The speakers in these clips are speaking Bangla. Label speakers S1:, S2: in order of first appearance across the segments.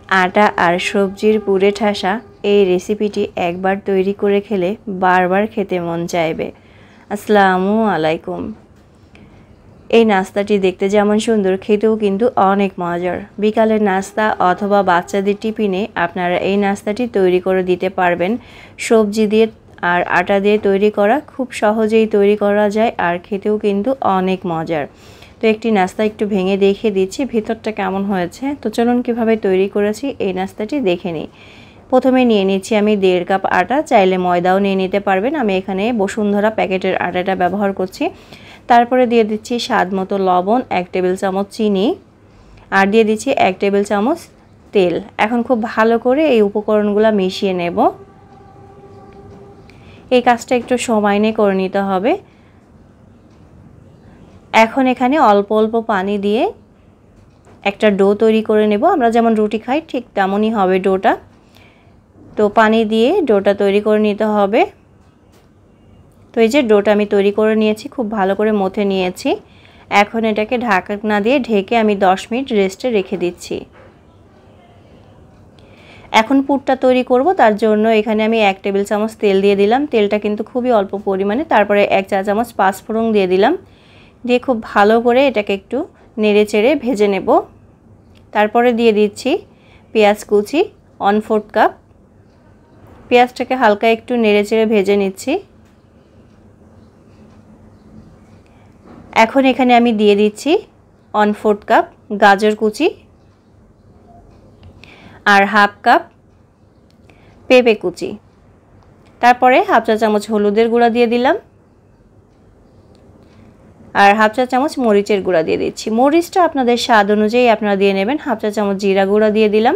S1: আটা আর সবজির পুরে ঠাসা এই রেসিপিটি একবার তৈরি করে খেলে বারবার খেতে মন চাইবে। আসসালামু আলাইকুম। এই নাস্তাটি দেখতে যেমন সুন্দর, খেতেও কিন্তু অনেক মজার। বিকালের নাস্তা অথবা বাচ্চাদের টিফিনে আপনারা এই নাস্তাটি তৈরি করে দিতে পারবেন। সবজি দিয়ে আর আটা দিয়ে তৈরি করা, খুব সহজেই তৈরি করা যায় আর খেতেও কিন্তু অনেক মজার। তো একটি নাস্তা একটু ভেঙে দেখিয়ে দিচ্ছি ভিতরটা কেমন হয়েছে। তো চলুন কীভাবে তৈরি করেছি এই নাস্তাটি দেখে নিই। প্রথমে নিয়ে নিচ্ছি আমি 1.5 কাপ আটা, চাইলে ময়দাও নিয়ে নিতে পারবেন। আমি এখানে বসুন্ধরা প্যাকেটের আটাটা ব্যবহার করছি। তারপরে দিয়ে দিচ্ছি স্বাদ মতো লবণ, 1 টেবিল চামচ চিনি আর দিয়ে দিচ্ছি 1 টেবিল চামচ তেল। এখন খুব ভালো করে এই উপকরণগুলো মিশিয়ে নেব। এই কাজটা একটু সময় নিয়ে করে নিতে হবে। এখন এখানে অল্প অল্প পানি দিয়ে একটা ডো তৈরি করে নেব। আমরা যেমন রুটি খাই ঠিক তেমনই হবে ডোটা। তো পানি দিয়ে ডোটা তৈরি করে নিতে হবে। তো এই যে ডোটা আমি তৈরি করে নিয়েছি, খুব ভালো করে মথে নিয়েছি। এখন এটাকে ঢাকনা দিয়ে ঢেকে আমি 10 মিনিট রেস্টে রেখে দিচ্ছি। এখন পুরটা তৈরি করব, তার জন্য এখানে আমি 1 টেবিল চামচ তেল দিয়ে দিলাম। তেলটা কিন্তু খুবই অল্প পরিমাণে। তারপরে 1 চা চামচ পাঁচফোড়ন দিয়ে দিলাম। দিয়ে খুব ভালো করে এটাকে একটু নেড়ে চেড়ে ভেজে নেব। তারপরে দিয়ে দিচ্ছি পেঁয়াজ কুচি 1/4 কাপ। পেঁয়াজটাকে হালকা একটু নেড়ে চেড়ে ভেজে নিচ্ছি। এখন এখানে আমি দিয়ে দিচ্ছি 1/4 কাপ গাজর কুচি আর 1/2 কাপ পেঁপে কুচি। তারপরে 1/2 চা চামচ হলুদের গুঁড়া দিয়ে দিলাম আর 1/2 চা চামচ মরিচের গুঁড়া দিয়ে দিচ্ছি। মরিচটা আপনাদের স্বাদ অনুযায়ী আপনারা দিয়ে নেবেন। 1/2 চা চামচ জিরা গুঁড়া দিয়ে দিলাম।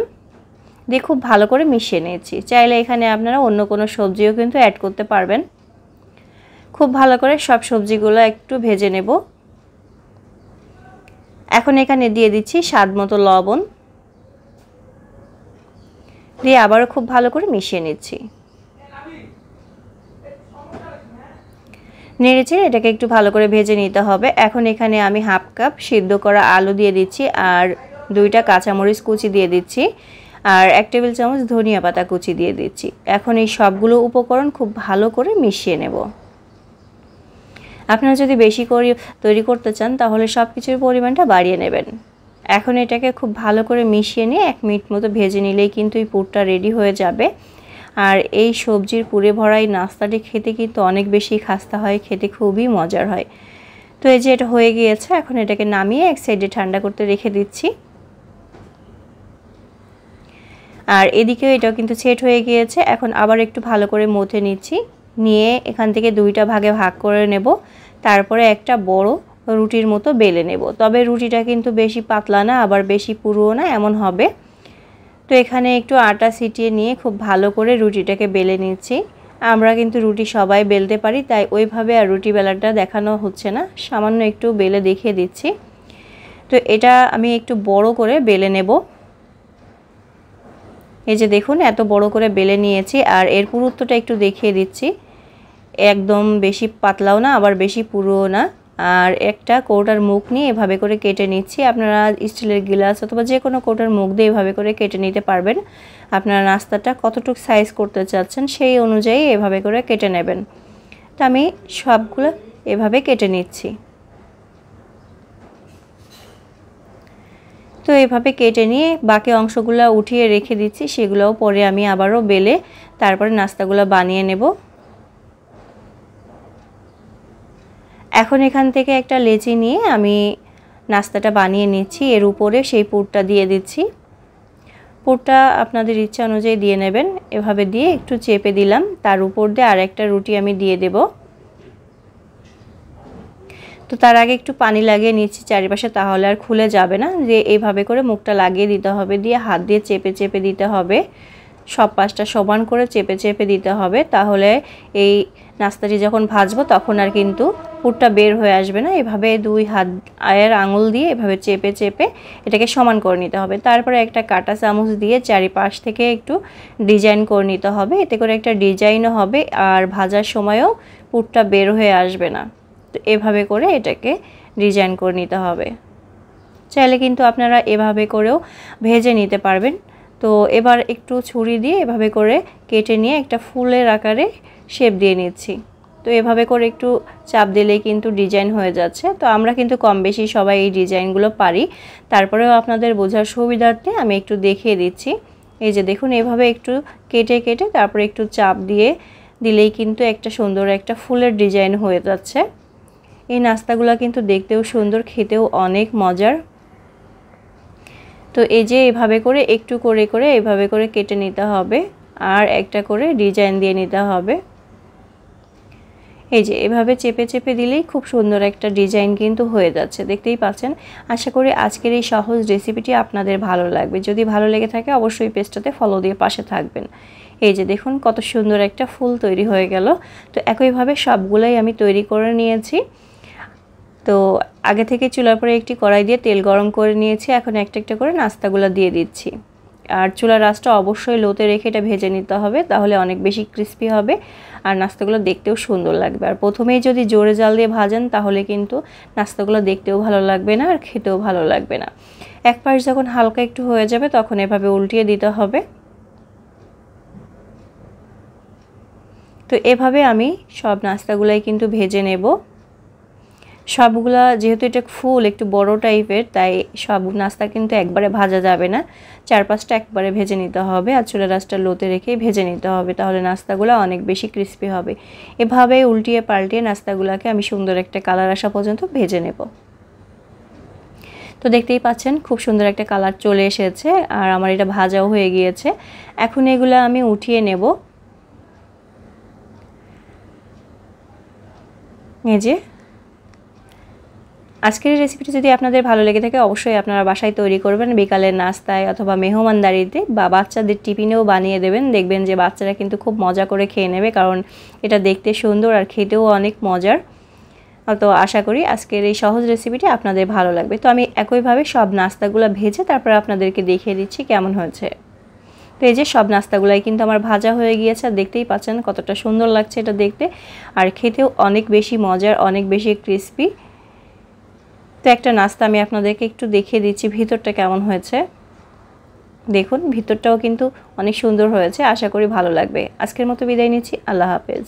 S1: দিয়ে খুব ভালো করে মিশিয়ে নিয়েছি। চাইলে এখানে আপনারা অন্য কোনো সবজিও কিন্তু অ্যাড করতে পারবেন। খুব ভালো করে সব সবজিগুলো একটু ভেজে নেব। এখন এখানে দিয়ে দিচ্ছি স্বাদ মতো লবণ, দিয়ে আবারও খুব ভালো করে মিশিয়ে নিচ্ছি। নেড়েচেড়ে এটাকে একটু ভালো করে ভেজে নিতে হবে। এখন এখানে আমি 1/2 কাপ সিদ্ধ করা আলু দিয়ে দিচ্ছি আর 2টা কাঁচামরিচ কুচি দিয়ে দিচ্ছি আর 1 টেবিল চামচ ধনিয়া পাতা কুচি দিয়ে দিচ্ছি। এখন এই সবগুলো উপকরণ খুব ভালো করে মিশিয়ে নেব। আপনারা যদি বেশি করে তৈরি করতে চান তাহলে সব কিছুর পরিমাণটা বাড়িয়ে নেবেন। এখন এটাকে খুব ভালো করে মিশিয়ে নিয়ে 1 মিনিট মতো ভেজে নিলেই কিন্তু এই পুরটা রেডি হয়ে যাবে। আর এই সবজির পুরে ভরা এই নাস্তাটি খেতে কিন্তু অনেক বেশি খাস্তা হয়, খেতে খুবই মজার হয়। তো এই যে এটা হয়ে গিয়েছে, এখন এটাকে নামিয়ে এক সাইডে ঠান্ডা করতে রেখে দিচ্ছি। আর এদিকেও এটাও কিন্তু সেট হয়ে গিয়েছে। এখন আবার একটু ভালো করে মথে নিচ্ছি। নিয়ে এখান থেকে 2টা ভাগে ভাগ করে নেব। তারপরে একটা বড় রুটির মতো বেলে নেব। তবে রুটিটা কিন্তু বেশি পাতলা না আবার বেশি পুরুও না, এমন হবে। তো এখানে একটু আটা ছিটিয়ে নিয়ে খুব ভালো করে রুটিটাকে বেলে নিচ্ছি। আমরা কিন্তু রুটি সবাই বেলতে পারি, তাই ওইভাবে আর রুটি বেলাটা দেখানো হচ্ছে না, সামান্য একটু বেলে দেখিয়ে দিচ্ছি। তো এটা আমি একটু বড় করে বেলে নেব। এই যে দেখুন এত বড় করে বেলে নিয়েছি। আর এর পুরুত্বটা একটু দেখিয়ে দিচ্ছি। একদম বেশি পাতলাও না আবার বেশি পুরুও না। আর একটা কৌটার মুখ নিয়ে এভাবে করে কেটে নিচ্ছি। আপনারা স্টিলের গ্লাস অথবা যে কোনো কৌটার মুখ দিয়ে এভাবে করে কেটে নিতে পারবেন। আপনারা নাস্তাটা কতটুকু সাইজ করতে চাচ্ছেন সেই অনুযায়ী এভাবে করে কেটে নেবেন। তো আমি সবগুলো এভাবে কেটে নিচ্ছি। তো এভাবে কেটে নিয়ে বাকি অংশগুলো উঠিয়ে রেখে দিচ্ছি। সেগুলোও পরে আমি আবারও বেলে তারপরে নাস্তাগুলো বানিয়ে নেব। এখন এখান থেকে একটা লেচি নিয়ে আমি নাস্তাটা বানিয়ে নিচ্ছি। এর উপরে সেই পুরটা দিয়ে দিচ্ছি। পুরটা আপনাদের ইচ্ছা অনুযায়ী দিয়ে নেবেন। এভাবে দিয়ে একটু চেপে দিলাম। তার উপর দিয়ে আরেকটা রুটি আমি দিয়ে দেব। তো তার আগে একটু পানি লাগিয়ে নিচ্ছি চারিপাশে, তাহলে আর খুলে যাবে না। যে এইভাবে করে মুখটা লাগিয়ে দিতে হবে, দিয়ে হাত দিয়ে চেপে চেপে দিতে হবে। সব পাশটা সমান করে চেপে চেপে দিতে হবে, তাহলে এই নাস্তাটি যখন ভাজবো তখন আর কিন্তু পুরটা বের হয়ে আসবে না। এভাবে 2 হাত আয়ের আঙুল দিয়ে এভাবে চেপে চেপে এটাকে সমান করে নিতে হবে। তারপরে একটা কাঁটা চামচ দিয়ে চারিপাশ থেকে একটু ডিজাইন করে নিতে হবে। এতে করে একটা ডিজাইনও হবে আর ভাজার সময়ও পুরটা বের হয়ে আসবে না। তো এভাবে করে এটাকে ডিজাইন করে নিতে হবে। চাইলে কিন্তু আপনারা এভাবে করেও ভেজে নিতে পারবেন। তো এবার একটু ছুরি দিয়ে এভাবে করে কেটে নিয়ে একটা ফুলের আকারে শেপ দিয়ে নিচ্ছি। তো এভাবে করে একটু চাপ দিলেই কিন্তু ডিজাইন হয়ে যাচ্ছে। তো আমরা কিন্তু কম বেশি সবাই এই ডিজাইনগুলো পারি, তারপরেও আপনাদের বোঝার সুবিধার্থে আমি একটু দেখিয়ে দিচ্ছি। এই যে দেখুন, এভাবে একটু কেটে কেটে তারপরে একটু চাপ দিলেই কিন্তু একটা সুন্দর একটা ফুলের ডিজাইন হয়ে যাচ্ছে। এই নাস্তাগুলো কিন্তু দেখতেও সুন্দর, খেতেও অনেক মজার। তো এই যে এভাবে করে একটু করে করে এভাবে করে কেটে নিতে হবে আর একটা করে ডিজাইন দিয়ে নিতে হবে। এই যে এভাবে চেপে চেপে দিলেই খুব সুন্দর একটা ডিজাইন কিন্তু হয়ে যাচ্ছে, দেখতেই পাচ্ছেন। আশা করি আজকের এই সহজ রেসিপিটি আপনাদের ভালো লাগবে। যদি ভালো লেগে থাকে অবশ্যই পেজটাতে ফলো দিয়ে পাশে থাকবেন। এই যে দেখুন কত সুন্দর একটা ফুল তৈরি হয়ে গেল। তো একইভাবে সবগুলাই আমি তৈরি করে নিয়েছি। তো আগে থেকে চুলার পরে একটি কড়াই দিয়ে তেল গরম করে নিয়েছি। এখন একটা একটা করে নাস্তাগুলো দিয়ে দিচ্ছি। আর চুলার আঁচটা অবশ্যই লোতে রেখে এটা ভেজে নিতে হবে, তাহলে অনেক বেশি ক্রিস্পি হবে আর নাস্তাগুলো দেখতেও সুন্দর লাগবে। আর প্রথমেই যদি জোরে জাল দিয়ে ভাজেন তাহলে কিন্তু নাস্তাগুলো দেখতেও ভালো লাগবে না আর খেতেও ভালো লাগবে না। এক পাশ যখন হালকা একটু হয়ে যাবে তখন এভাবে উল্টিয়ে দিতে হবে। তো এভাবে আমি সব নাস্তাগুলাই কিন্তু ভেজে নেব। সবগুলা যেহেতু এটা ফুল একটু বড় টাইপের, তাই সব নাস্তা কিন্তু একবারে ভাজা যাবে না, 4-5টা একবারে ভেজে নিতে হবে আর চুলার আঁচটা লোতে রেখেই ভেজে নিতে হবে, তাহলে নাস্তাগুলো অনেক বেশি ক্রিস্পি হবে। এভাবে উল্টিয়ে পাল্টিয়ে নাস্তাগুলোকে আমি সুন্দর একটা কালার আসা পর্যন্ত ভেজে নেব। তো দেখতেই পাচ্ছেন খুব সুন্দর একটা কালার চলে এসেছে আর আমার এটা ভাজাও হয়ে গিয়েছে। এখন এগুলো আমি উঠিয়ে নেব। এই যে আজকের রেসিপিটি যদি আপনাদের ভালো লেগে থাকে অবশ্যই আপনারা বাসায় তৈরি করবেন, বিকালের নাস্তায় অথবা মেহমানদারিতে বা বাচ্চাদের টিফিনেও বানিয়ে দেবেন। দেখবেন যে বাচ্চারা কিন্তু খুব মজা করে খেয়ে নেবে, কারণ এটা দেখতে সুন্দর আর খেতেও অনেক মজার। তো আশা করি আজকের এই সহজ রেসিপিটি আপনাদের ভালো লাগবে। তো আমি একইভাবে সব নাস্তাগুলো ভেজে তারপর আপনাদেরকে দেখিয়ে দিচ্ছি কেমন হয়েছে। তো এই যে সব নাস্তাগুলাই কিন্তু আমার ভাজা হয়ে গিয়েছে আর দেখতেই পাচ্ছেন কতটা সুন্দর লাগছে এটা দেখতে, আর খেতেও অনেক বেশি মজার, অনেক বেশি ক্রিস্পি। তো একটা নাস্তা আমি আপনাদেরকে একটু দেখিয়ে দিচ্ছি ভিতরটা কেমন হয়েছে। দেখুন ভিতরটাও কিন্তু অনেক সুন্দর হয়েছে, আশা করি ভালো লাগবে। আজকের মতো বিদায় নিচ্ছি, আল্লাহ হাফেজ।